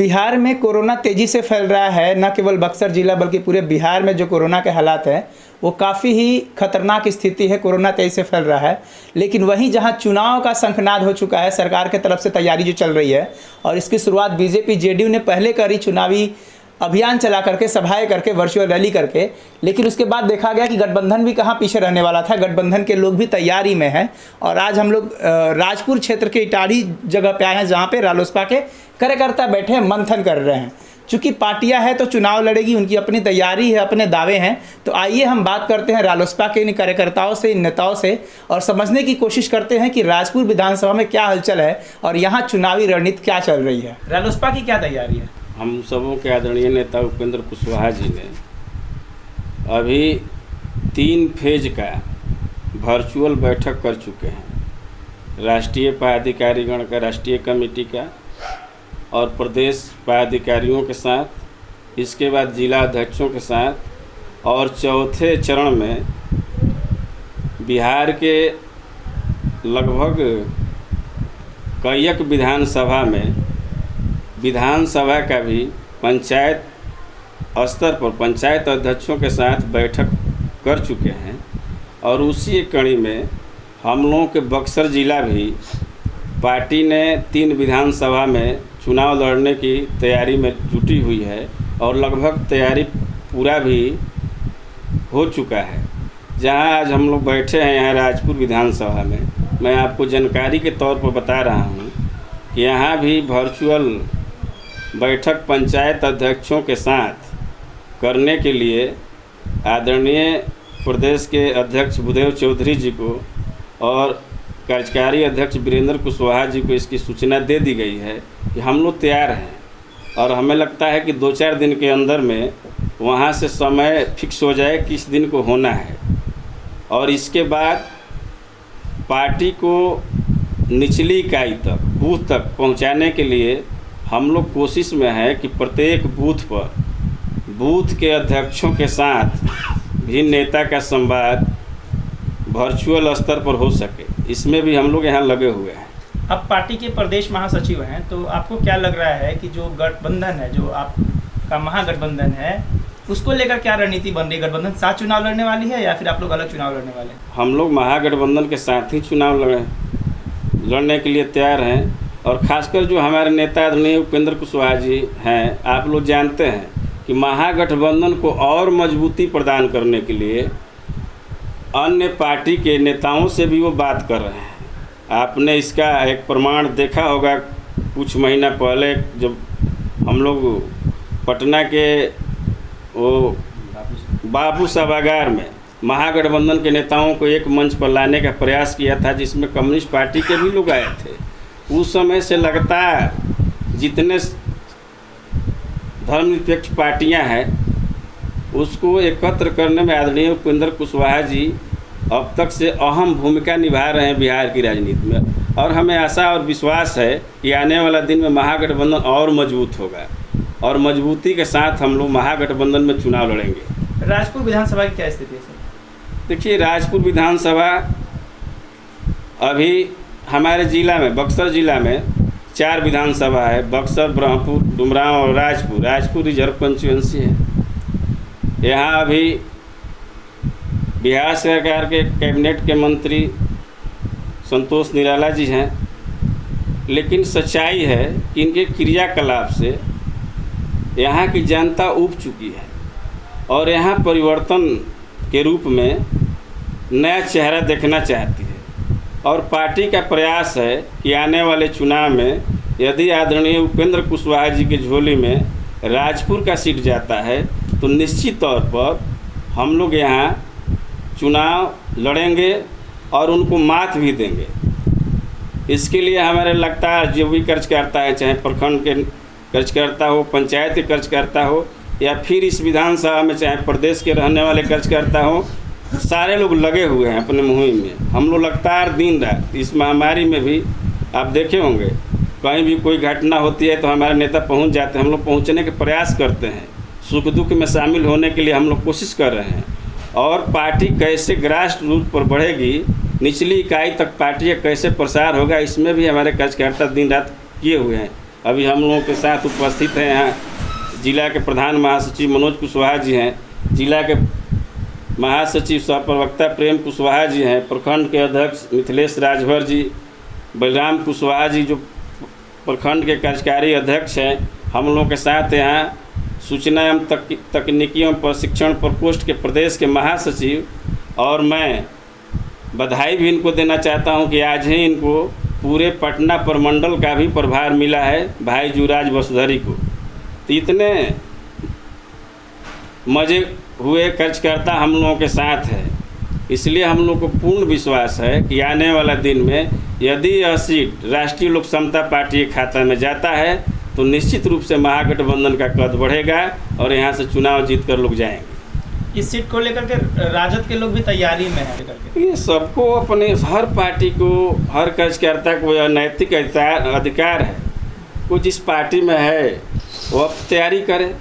बिहार में कोरोना तेज़ी से फैल रहा है। न केवल बक्सर जिला बल्कि पूरे बिहार में जो कोरोना के हालात हैं वो काफ़ी ही खतरनाक स्थिति है। कोरोना तेज़ी से फैल रहा है, लेकिन वहीं जहां चुनाव का शंखनाद हो चुका है, सरकार के तरफ से तैयारी जो चल रही है और इसकी शुरुआत बीजेपी जेडीयू ने पहले करी, चुनावी अभियान चला करके, सभाएं करके, वर्चुअल रैली करके। लेकिन उसके बाद देखा गया कि गठबंधन भी कहाँ पीछे रहने वाला था। गठबंधन के लोग भी तैयारी में हैं और आज हम लोग राजपुर क्षेत्र के इटाढ़ी जगह पे आए हैं, जहाँ पे रालोसपा के कार्यकर्ता बैठे हैं, मंथन कर रहे हैं। चूँकि पार्टियां हैं तो चुनाव लड़ेगी, उनकी अपनी तैयारी है, अपने दावे हैं। तो आइए हम बात करते हैं रालोसपा के इन कार्यकर्ताओं से, इन नेताओं से, और समझने की कोशिश करते हैं कि राजपुर विधानसभा में क्या हलचल है और यहाँ चुनावी रणनीति क्या चल रही है। रालोसपा की क्या तैयारी है? हम सबों के आदरणीय नेता उपेंद्र कुशवाहा जी ने अभी 3 फेज का वर्चुअल बैठक कर चुके हैं। राष्ट्रीय पदाधिकारीगण का, राष्ट्रीय कमेटी का और प्रदेश पदाधिकारियों के साथ, इसके बाद जिला अध्यक्षों के साथ, और चौथे चरण में बिहार के लगभग कईक विधानसभा में विधानसभा का भी पंचायत स्तर पर पंचायत अध्यक्षों के साथ बैठक कर चुके हैं। और उसी एक कड़ी में हम लोगों के बक्सर जिला भी पार्टी ने 3 विधानसभा में चुनाव लड़ने की तैयारी में जुटी हुई है और लगभग तैयारी पूरा भी हो चुका है। जहां आज हम लोग बैठे हैं यहाँ राजपुर विधानसभा में, मैं आपको जानकारी के तौर पर बता रहा हूँ कि यहाँ भी वर्चुअल बैठक पंचायत अध्यक्षों के साथ करने के लिए आदरणीय प्रदेश के अध्यक्ष भूदेव चौधरी जी को और कार्यकारी अध्यक्ष वीरेंद्र कुशवाहा जी को इसकी सूचना दे दी गई है कि हम लोग तैयार हैं। और हमें लगता है कि 2-4 दिन के अंदर में वहाँ से समय फिक्स हो जाए किस दिन को होना है। और इसके बाद पार्टी को निचली इकाई तक, बूथ तक पहुँचाने के लिए हम लोग कोशिश में हैं कि प्रत्येक बूथ पर बूथ के अध्यक्षों के साथ भी नेता का संवाद वर्चुअल स्तर पर हो सके, इसमें भी हम लोग यहाँ लगे हुए हैं। अब पार्टी के प्रदेश महासचिव हैं, तो आपको क्या लग रहा है कि जो गठबंधन है, जो आपका महागठबंधन है, उसको लेकर क्या रणनीति बन रही है? गठबंधन साथ चुनाव लड़ने वाली है या फिर आप लोग अलग चुनाव लड़ने वाले हैं? हम लोग महागठबंधन के साथ ही चुनाव लड़ने के लिए तैयार हैं। और ख़ासकर जो हमारे नेता आदरणीय उपेंद्र कुशवाहा जी हैं, आप लोग जानते हैं कि महागठबंधन को और मजबूती प्रदान करने के लिए अन्य पार्टी के नेताओं से भी वो बात कर रहे हैं। आपने इसका एक प्रमाण देखा होगा कुछ महीना पहले, जब हम लोग पटना के वो बाबू सभागार में महागठबंधन के नेताओं को एक मंच पर लाने का प्रयास किया था, जिसमें कम्युनिस्ट पार्टी के भी लोग आए थे। उस समय से लगातार जितने धर्मनिरपेक्ष पार्टियां हैं उसको एकत्र करने में आदरणीय उपेंद्र कुशवाहा जी अब तक से अहम भूमिका निभा रहे हैं बिहार की राजनीति में। और हमें आशा और विश्वास है कि आने वाला दिन में महागठबंधन और मजबूत होगा और मजबूती के साथ हम लोग महागठबंधन में चुनाव लड़ेंगे। राजपुर विधानसभा की क्या स्थिति है सर? देखिए, राजपुर विधानसभा अभी हमारे ज़िला में, बक्सर ज़िला में 4 विधानसभा है। बक्सर, ब्रह्मपुर, डुमरांव और राजपुर। राजपुर रिजर्व कंस्टिट्यूएंसी है। यहाँ अभी बिहार सरकार के कैबिनेट के मंत्री संतोष निराला जी हैं, लेकिन सच्चाई है कि इनके क्रियाकलाप से यहाँ की जनता ऊब चुकी है और यहाँ परिवर्तन के रूप में नया चेहरा देखना चाहती है। और पार्टी का प्रयास है कि आने वाले चुनाव में यदि आदरणीय उपेंद्र कुशवाहा जी की झोली में राजपुर का सीट जाता है तो निश्चित तौर पर हम लोग यहाँ चुनाव लड़ेंगे और उनको मात भी देंगे। इसके लिए हमारे लगातार जो भी कार्यकर्ता है, चाहे प्रखंड के कार्यकर्ता हो, पंचायत के कार्यकर्ता हो, या फिर इस विधानसभा में चाहे प्रदेश के रहने वाले कार्यकर्ता हो, सारे लोग लगे हुए हैं अपने मुहिम में। हम लोग लगातार दिन रात इस महामारी में भी आप देखे होंगे, कहीं भी कोई घटना होती है तो हमारे नेता पहुंच जाते हैं। हम लोग पहुंचने के प्रयास करते हैं, सुख दुख में शामिल होने के लिए हम लोग कोशिश कर रहे हैं। और पार्टी कैसे ग्रास रूट पर बढ़ेगी, निचली इकाई तक पार्टी का कैसे प्रसार होगा, इसमें भी हमारे कार्यकर्ता दिन रात किए हुए हैं। अभी हम लोगों के साथ उपस्थित हैं यहाँ जिला के प्रधान महासचिव मनोज कुशवाहा जी हैं, जिला के महासचिव सह प्रवक्ता प्रेम कुशवाहा जी हैं, प्रखंड के अध्यक्ष मिथिलेश राजभर जी, बलराम कुशवाहा जी जो प्रखंड के कार्यकारी अध्यक्ष हैं, हम लोगों के साथ यहाँ सूचना एवं तकनीकी एवं प्रशिक्षण प्रकोष्ठ के प्रदेश के महासचिव, और मैं बधाई भी इनको देना चाहता हूं कि आज ही इनको पूरे पटना प्रमंडल का भी प्रभार मिला है भाई जुराज वसुधरी को। तो इतने मज़े हुए कार्यकर्ता हम लोगों के साथ है, इसलिए हम लोग को पूर्ण विश्वास है कि आने वाला दिन में यदि यह सीट राष्ट्रीय लोक समता पार्टी के खाता में जाता है तो निश्चित रूप से महागठबंधन का कद बढ़ेगा और यहाँ से चुनाव जीत कर लोग जाएंगे। इस सीट को लेकर के राजद के लोग भी तैयारी में हैं। ये सबको अपने हर पार्टी को, हर कार्यकर्ता को यह नैतिक अधिकार है, वो जिस पार्टी में है वो अब तैयारी करे,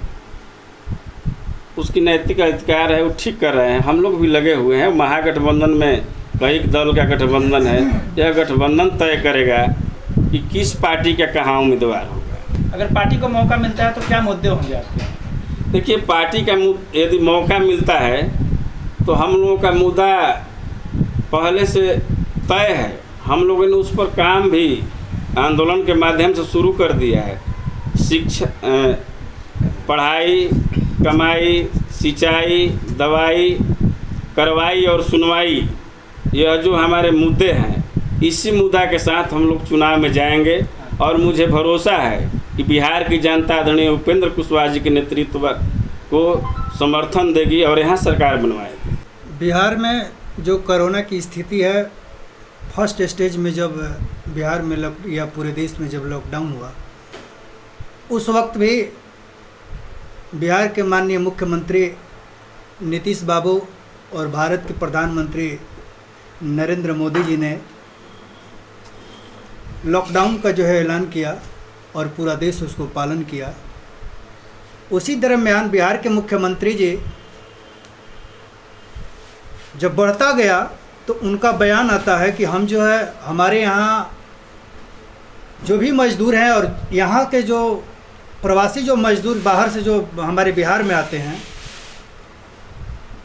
उसकी नैतिक अधिकार है, वो ठीक कर रहे हैं। हम लोग भी लगे हुए हैं। महागठबंधन में कई दल का गठबंधन है, यह गठबंधन तय करेगा कि किस पार्टी का कहाँ उम्मीदवार होगा। अगर पार्टी को मौका मिलता है तो क्या मुद्दे होंगे आपके? देखिए, पार्टी का यदि मौका मिलता है तो हम लोगों का मुद्दा पहले से तय है। हम लोगों ने उस पर काम भी आंदोलन के माध्यम से शुरू कर दिया है। शिक्षा, पढ़ाई, कमाई, सिंचाई, दवाई, कार्रवाई और सुनवाई, यह जो हमारे मुद्दे हैं, इसी मुद्दा के साथ हम लोग चुनाव में जाएंगे और मुझे भरोसा है कि बिहार की जनता आदरणीय उपेंद्र कुशवाहा जी के नेतृत्व को समर्थन देगी और यहाँ सरकार बनवाएगी। बिहार में जो कोरोना की स्थिति है, फर्स्ट स्टेज में जब बिहार में या पूरे देश में जब लॉकडाउन हुआ, उस वक्त भी बिहार के माननीय मुख्यमंत्री नीतीश बाबू और भारत के प्रधानमंत्री नरेंद्र मोदी जी ने लॉकडाउन का जो है ऐलान किया और पूरा देश उसको पालन किया। उसी दरम्यान बिहार के मुख्यमंत्री जी जब बढ़ता गया तो उनका बयान आता है कि हम जो है, हमारे यहाँ जो भी मजदूर हैं और यहाँ के जो प्रवासी जो मजदूर बाहर से जो हमारे बिहार में आते हैं,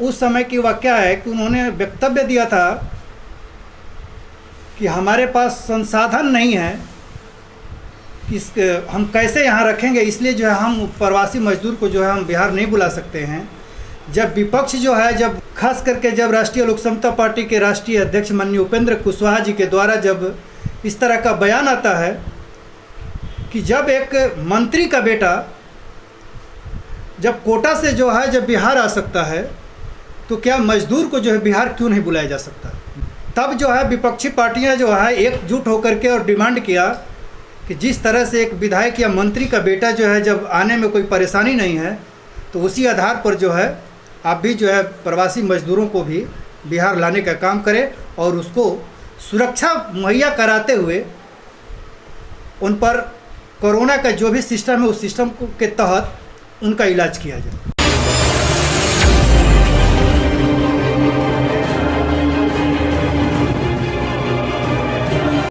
उस समय की वाकया है कि उन्होंने वक्तव्य दिया था कि हमारे पास संसाधन नहीं है, हम कैसे यहाँ रखेंगे, इसलिए जो है हम प्रवासी मजदूर को जो है हम बिहार नहीं बुला सकते हैं। जब विपक्ष जो है, जब खास करके जब राष्ट्रीय लोक समता पार्टी के राष्ट्रीय अध्यक्ष माननीय उपेंद्र कुशवाहा जी के द्वारा जब इस तरह का बयान आता है कि जब एक मंत्री का बेटा जब कोटा से जो है जब बिहार आ सकता है तो क्या मजदूर को जो है बिहार क्यों नहीं बुलाया जा सकता। तब जो है विपक्षी पार्टियां जो है एकजुट होकर के और डिमांड किया कि जिस तरह से एक विधायक या मंत्री का बेटा जो है जब आने में कोई परेशानी नहीं है तो उसी आधार पर जो है आप भी जो है प्रवासी मजदूरों को भी बिहार लाने का काम करें और उसको सुरक्षा मुहैया कराते हुए उन पर कोरोना का जो भी सिस्टम है उस सिस्टम के तहत उनका इलाज किया जाए।